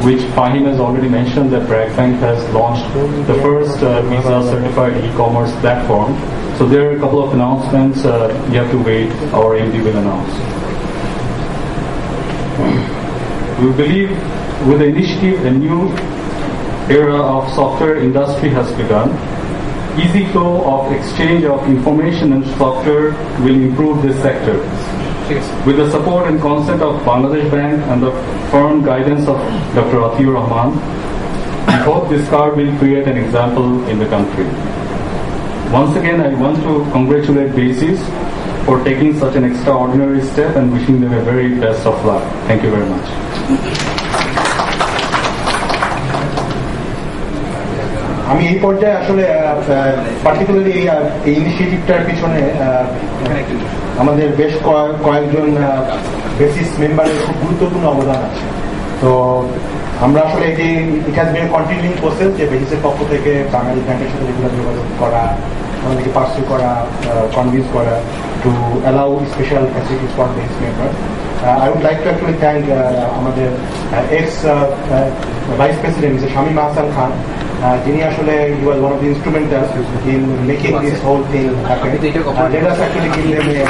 which Fahim has already mentioned that BRAC Bank has launched the first Visa certified e-commerce platform. So there are a couple of announcements. You have to wait. Our MD will announce. We believe with the initiative, a new era of software industry has begun. Easy flow of exchange of information and software will improve this sector. With the support and consent of Bangladesh Bank and the firm guidance of Dr. Atiur Rahman, we hope this card will create an example in the country. Once again, I want to congratulate BASIS for taking such an extraordinary step and wishing them a very best of luck. Thank you very much. আমি এই পর্যায়ে আসলে particularly এই ইনিশিয়েটিভটার পিছনে আমাদের বেশ কয়েকজন basis মেম্বারের খুব গুরুত্বপূর্ণ অবদান আছে। তো আমরা আসলে এটি it has been continuing process যে বেসিসের পক্ষ থেকে বাংলাদেশ ব্যাংকের সাথে রেগুলার যোগাযোগ করা, আমাদেরকে পার্সু করা, কনভিন্স করা to allow special facilities for basis member. I would like to actually thank আমাদের ex-Vice President Mr. Shamim Ahsan Khan. Jini ashole he was one of the instrumentals in making this whole thing happen. Let us actually give him a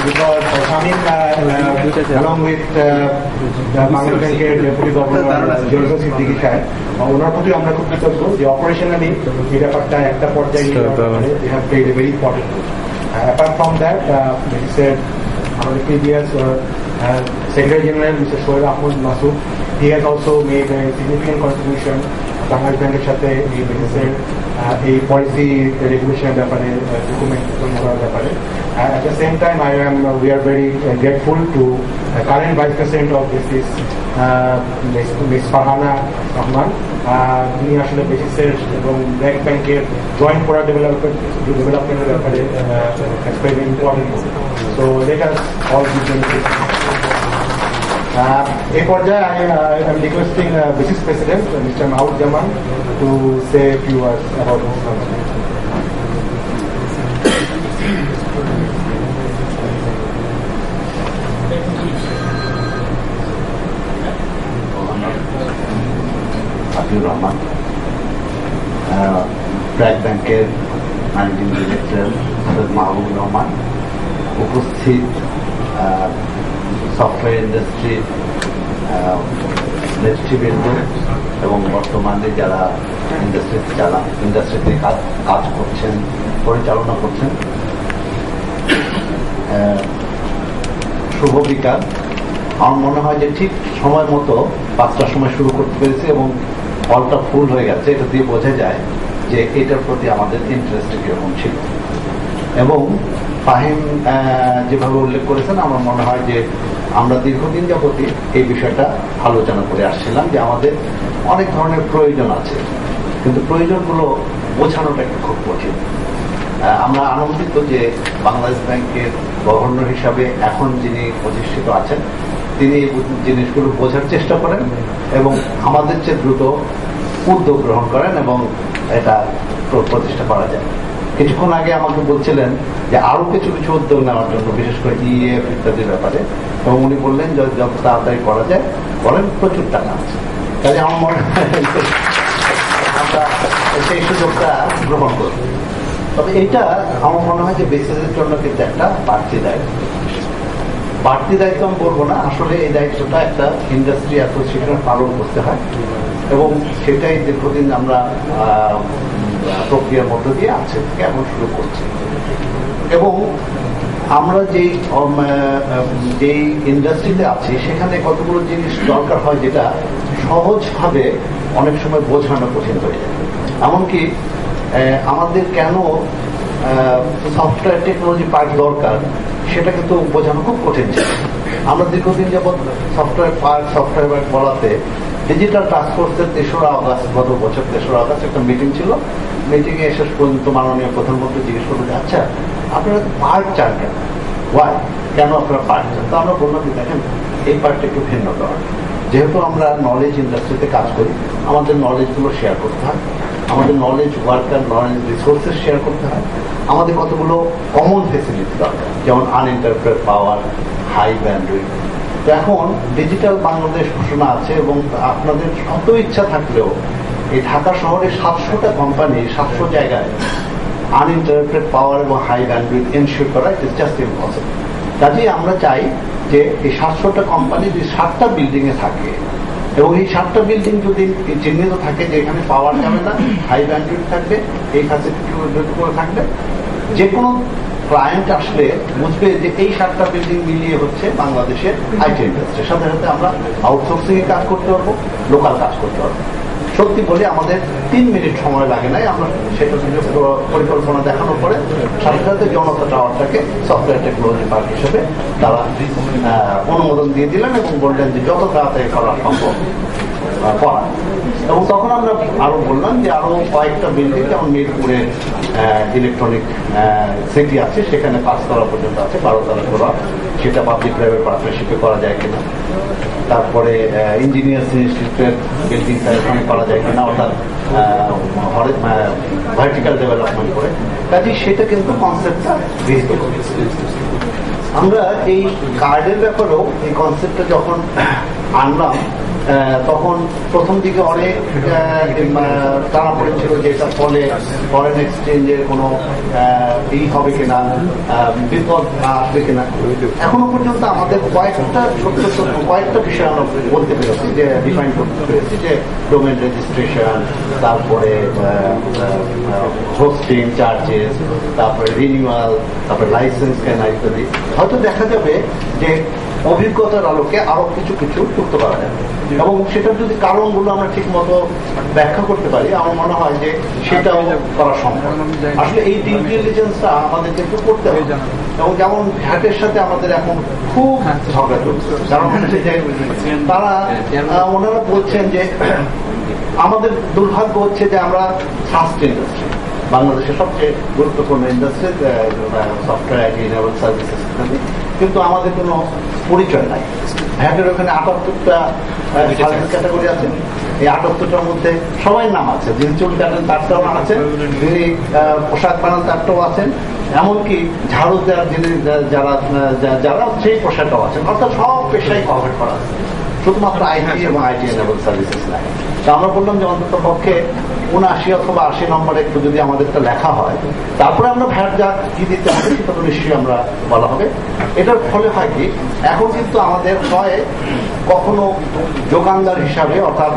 because Shamim along with Bangladesh Banker Deputy Governor Joseph Siddiqui Saheb ওনার প্রতি আমরা খুব কৃতজ্ঞ যে অপারেশনালি এই ব্যাপারটা একটা পর্যায়ে they have played a very important role. Apart from that, our previous Secretary General Mr. Shoaib Ahmed Masood, he has also made a significant contribution Bangladesh Bank সাথে এই বিজনেসের এই পলিসি রেগুলেশনের ব্যাপারে ডকুমেন্ট করার ব্যাপারে। At the same time, we are very grateful to current Vice President of BASIS, Ms. Farhana Rahman. তিনি আসলে বেসিসের এবং ব্র্যাক ব্যাংকের জয়েন্ট প্রোডাক্ট ডেভেলপমেন্টের ব্যাপারে very important. So let us all give them এই পর্যায়ে I am requesting BASIS President Mr. Maud Jaman to say a few words about this conference. Atiur Rahman, BRAC Banker Managing Director Sir Mahbub Rahman, উপস্থিত software industry নেতৃবৃন্দ এবং বর্তমানে যারা ইন্ডাস্ট্রিতে কাজ করছেন, পরিচালনা করছেন, শুভ বিকাল। আমার মনে হয় যে ঠিক সময় মতো 5টার সময় শুরু করতে পেরেছি এবং হলটা ফুল হয়ে গেছে। এটা দিয়ে বোঝা যায় যে এটার প্রতি আমাদের ইন্টারেস্ট কিরকম ছিল। এবং ফাহিম যেভাবে উল্লেখ করেছেন, আমার মনে হয় যে আমরা দীর্ঘদিন যাবতই এই বিষয়টা আলোচনা করে আসছিলাম যে আমাদের অনেক ধরনের প্রয়োজন আছে, কিন্তু প্রয়োজনগুলো বোঝানোটা একটু খুব কঠিন। আমরা আনন্দিত যে বাংলাদেশ ব্যাংকের গভর্নর হিসাবে এখন যিনি প্রতিষ্ঠিত আছেন তিনি এই জিনিসগুলো বোঝার চেষ্টা করেন এবং আমাদের চেয়ে দ্রুত উদ্যোগ গ্রহণ করেন এবং এটা প্রতিষ্ঠা করা যায়। কিছুক্ষণ আগে আমাকে বলছিলেন যে আরো কিছু কিছু উদ্যোগ নেওয়ার জন্য, বিশেষ করে ইএফ ইত্যাদির ব্যাপারে, এবং উনি বললেন যত তাড়াতাড়ি করা যায় করেন, প্রচুর টাকা আছে। কাজে আমার মনে হয় আমরা সেই সুযোগটা গ্রহণ করব। তবে এটা আমার মনে হয় যে বেসিসের জন্য কিন্তু একটা বাড়তি দায়িত্ব আমি বলবো না, আসলে এই দায়িত্বটা একটা ইন্ডাস্ট্রি অ্যাসোসিয়েশন পালন করতে হয় এবং সেটাই দীর্ঘদিন আমরা প্রক্রিয়ার মধ্য দিয়ে আছে থেকে এখন শুরু করছি। এবং আমরা যেই ইন্ডাস্ট্রিতে আছি সেখানে কতগুলো জিনিস দরকার হয় যেটা সহজভাবে অনেক সময় বোঝানো কঠিন হয়ে যায়। এমনকি আমাদের কেন সফটওয়্যার টেকনোলজি পার্ক দরকার সেটা কিন্তু বোঝানো খুব কঠিন ছিল। আমরা দীর্ঘদিন যাবৎ সফটওয়্যার পার্ক বলাতে ডিজিটাল টাস্কফোর্সের 3রা আগস্ট, গত বছর 3রা আগস্ট একটা মিটিং ছিল। মিটিংয়ে শেষ পর্যন্ত মাননীয় প্রধানমন্ত্রী জিজ্ঞেস করলেন, আচ্ছা আপনারা পার্ক চান কেন, কেন আপনারা পার্ক চান? তো আমরা বললাম যে দেখেন এই পার্কটা একটু ভিন্ন দেওয়ার, যেহেতু আমরা নলেজ ইন্ডাস্ট্রিতে কাজ করি, আমাদের নলেজগুলো শেয়ার করতে হয়, আমাদের knowledge worker, knowledge resources share করতে হয়, আমাদের কতগুলো কমন ফেসিলিটি দরকার, যেমন আনইন্টারপ্রেট পাওয়ার, হাই ব্যান্ডউইথ, তো এখন ডিজিটাল বাংলাদেশ ঘোষণা আছে এবং আপনাদের শত ইচ্ছা থাকলেও এই ঢাকা শহরে 700টা কোম্পানি 700 জায়গায় আনইন্টারাপ্টেড পাওয়ার এবং হাই ব্যান্ডউইথ এনশিওর করা ইট ইজ জাস্ট ইম্পসিবল। কাজেই আমরা চাই যে এই 700টা কোম্পানি যদি 7টা বিল্ডিং এ থাকে এবং এই 7টা বিল্ডিং যদি চিহ্নিত থাকে যে এখানে পাওয়ার যাবে না, হাই ব্যান্ডউইথ থাকবে, এই ফ্যাসিলিটি করে থাকবে, যে কোনো ক্লায়েন্ট আসলে বুঝবে যে এই 7টা বিল্ডিং মিলিয়ে হচ্ছে বাংলাদেশের আইটি ইন্ডাস্ট্রি। সাথে সাথে আমরা আউটসোর্সিং এ কাজ করতে পারবো, লোকাল কাজ করতে পারবো। সত্যি বলে আমাদের 3 মিনিট সময় লাগে নাই, আমরা সেটা পরিকল্পনা দেখানোর পরে সাথে সাথে জনতা টাওয়ারটাকে সফটওয়্যার টেকনোলজি পার্ক হিসেবে তারা অনুমোদন দিয়ে দিলেন এবং বললেন যে যত তাড়াতাড়ি করা সম্ভব করা। এবং তখন আমরা আরো বললাম যে আরো কয়েকটা বিল্ডিং যেমন মিরপুরে ইলেকট্রনিক সিটি আছে, সেখানে 5 তলা পর্যন্ত আছে, 12 তলা করা, সেটা পাবলিক প্রাইভেট পার্টনারশিপে করা যায় কিনা। তারপরে ইঞ্জিনিয়ার্স ইনস্টিটিউটের বিল্ডিং এখানে করা যায় কিনা, অর্থাৎ ভার্টিক্যাল ডেভেলপমেন্ট করে। কাজে সেটা কিন্তু কনসেপ্টটা বেশি। আমরা এই কার্ডের ব্যাপারেও এই কনসেপ্টটা যখন আনলাম তখন প্রথম দিকে অনেক টানা পড়েছিল যে এটা ফলে ফরেন এক্সচেঞ্জের কোনো হবে কিনা, বিপদ আসবে কিনা। এখনো পর্যন্ত আমাদের কয়েকটা বিষয় আমরা বলতে পেরেছি, যে ডিফাইন করতে পেরেছি, যে ডোমেন রেজিস্ট্রেশন, তারপরে হোস্টিং চার্জেস, তারপরে রিনিউয়াল, তারপরে লাইসেন্স কেনা ইত্যাদি। হয়তো দেখা যাবে যে অভিজ্ঞতার আলোকে আরো কিছু কিছু করতে পারা যাবে এবং সেটার যদি কারণগুলো আমরা ঠিক মতো ব্যাখ্যা করতে পারি, আমার মনে হয় যে সেটাও করা সম্ভব। আসলে এই ডিউ ডিলিজেন্সটা আমাদের কিন্তু করতে হবে। এবং যেমন ঘাটের সাথে আমাদের এখন খুব ঝগড়া চলছে, কারণ হচ্ছে যে তারা ওনারা বলছেন যে আমাদের দুর্ভাগ্য হচ্ছে যে আমরা ফার্স্ট ইন্ডাস্ট্রি, বাংলাদেশের সবচেয়ে গুরুত্বপূর্ণ industry software IT enable services, কিন্তু আমাদের কোনো পরিচয় নাই। ভ্যাটের ওখানে 78টা সার্ভিস ক্যাটাগরি আছে, এই 78টার মধ্যে সবাই নাম আছে, যিনি চুল কাটেন তারটাও নাম আছে, যিনি পোশাক বানান তারটাও আছেন, এমনকি ঝাড়ু দেওয়ার যিনি যারা সেই পোশাকটাও আছেন। অর্থাৎ সব পেশাই কভার করা আছে, শুধুমাত্র আইটি এবং আইটি এনেবল সার্ভিসেস নাই। তা আমরা বললাম যে অন্তত পক্ষে 79 অথবা 80 নম্বরে একটু যদি আমাদেরটা লেখা হয়, তারপরে আমরা ভ্যাট যা কি দিতে হবে সেটা তো নিশ্চয়ই আমরা বলা হবে। এটার ফলে হয় কি, এখন কিন্তু আমাদের হয় কখনো যোগানদার হিসাবে, অর্থাৎ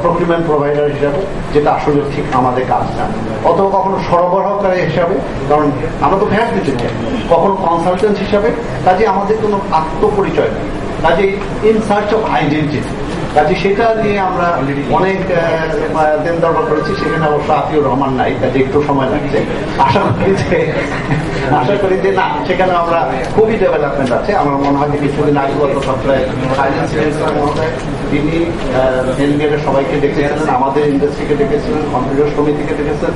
প্রকিউরমেন্ট প্রোভাইডার হিসাবে, যেটা আসলে ঠিক আমাদের কাজ না, অথবা কখনো সরবরাহকারী হিসাবে, কারণ আমরা তো ভ্যাট দিতে চাই, কখনো কনসালটেন্ট হিসাবে। কাজে আমাদের কোনো আত্মপরিচয় নেই, কাজে ইন সার্চ অফ আইডেন্টিটি। কাজে সেটা নিয়ে আমরা অনেক দিন দরবার করেছি, সেখানে অবশ্য আতিউর রহমান নাই, কাজে একটু সময় লাগছে। আশা করি যে না, সেখানে আমরা খুবই ডেভেলপমেন্ট আছে। আমার মনে হয় যে কিছুদিন আগে গত সপ্তাহে ফাইন্যান্স মিনিস্টার মহোদয় তিনি এনগেটের সবাইকে ডেকেছিলেন, আমাদের ইন্ডাস্ট্রিকে ডেকেছিলেন, কম্পিউটার সমিতিকে ডেকেছেন।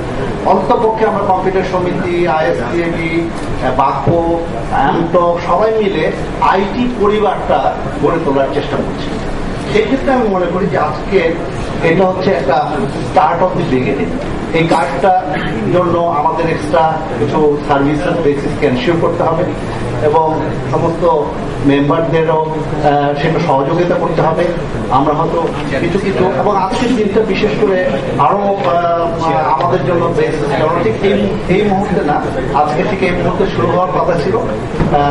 অন্তপক্ষে আমরা কম্পিউটার সমিতি, আইএসটিএবি, বাকো, অ্যামটক সবাই মিলে আইটি পরিবারটা গড়ে তোলার চেষ্টা করছি। সেক্ষেত্রে আমি মনে করি যে আজকে এটা হচ্ছে একটা স্টার্ট অফ দি বিগিনিং। এই কাজটার জন্য আমাদের এক্সট্রা কিছু সার্ভিসেস বেসিসকে এনশিওর করতে হবে এবং সমস্ত মেম্বারদেরও সেটা সহযোগিতা করতে হবে। আমরা হয়তো কিছু কিছু, এবং আজকের দিনটা বিশেষ করে আরো আমাদের জন্য বেসিস, কারণ ঠিক এই মুহূর্তে না, আজকে ঠিক এই মুহূর্তে শুরু হওয়ার কথা ছিল,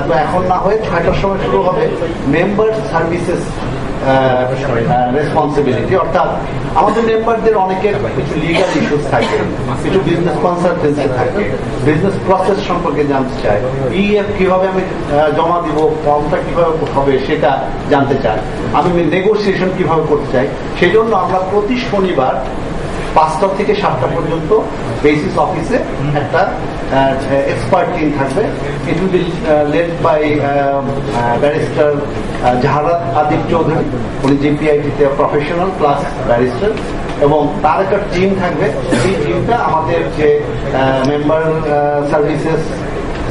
তো এখন না হয়ে 6টার সময় শুরু হবে মেম্বার সার্ভিসেস রেসপন্সিবিলিটি। অর্থাৎ আমাদের মেম্বারদের অনেকের কিছু লিগাল ইস্যুস থাকে, কিছু বিজনেস কনসালটেন্সি থাকে, বিজনেস প্রসেস সম্পর্কে জানতে চায়, ইএফ কিভাবে আমি জমা দিব, ফর্মটা কিভাবে হবে সেটা জানতে চায়, আমি নেগোসিয়েশন কিভাবে করতে চাই। সেই জন্য আমরা প্রতি শনিবার 5টা থেকে 7টা পর্যন্ত বেসিস অফিসে একটা এক্সপার্ট টিম থাকবে। It will be led by barrister Zaharat Adib Chowdhury, উনি জিপিআইটিতে প্রফেশনাল প্লাস ব্যারিস্টার, এবং তার একটা টিম থাকবে। এই টিমটা আমাদের যে মেম্বার সার্ভিসেস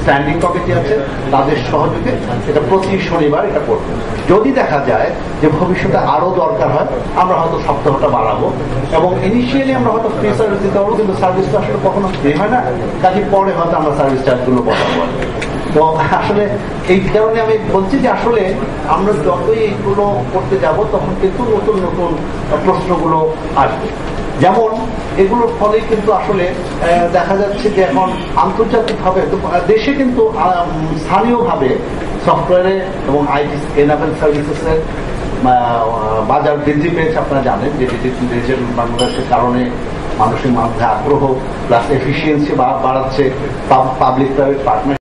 স্ট্যান্ডিং কমিটি আছে তাদের সহযোগে এটা প্রতি শনিবার এটা করবে। যদি দেখা যায় যে ভবিষ্যতে আরো দরকার হয়, আমরা হয়তো সপ্তাহটা বাড়াবো এবং ইনিশিয়ালি আমরা হয়তো ফ্রি সার্ভিস দিতে পারবো, কিন্তু সার্ভিসটা আসলে কখনো ফ্রি হয় না, কাজে পরে হয়তো আমরা সার্ভিস চার্জগুলো বাড়াবো। তো আসলে এই কারণে আমি বলছি যে আসলে আমরা যতই এইগুলো করতে যাব তখন কিন্তু নতুন নতুন প্রশ্নগুলো আসবে। যেমন এগুলোর ফলে কিন্তু আসলে দেখা যাচ্ছে যে এখন আন্তর্জাতিকভাবে দেশে কিন্তু স্থানীয়ভাবে সফটওয়্যারে এবং আইটি এনাবেল সার্ভিসেসের বাজার বৃদ্ধি পেয়েছে। আপনারা জানেন যে ডিজিটাল বাংলাদেশের কারণে মানুষের মধ্যে আগ্রহ প্লাস এফিসিয়েন্সি বাড়াচ্ছে, পাবলিক প্রাইভেট পার্টনারশিপ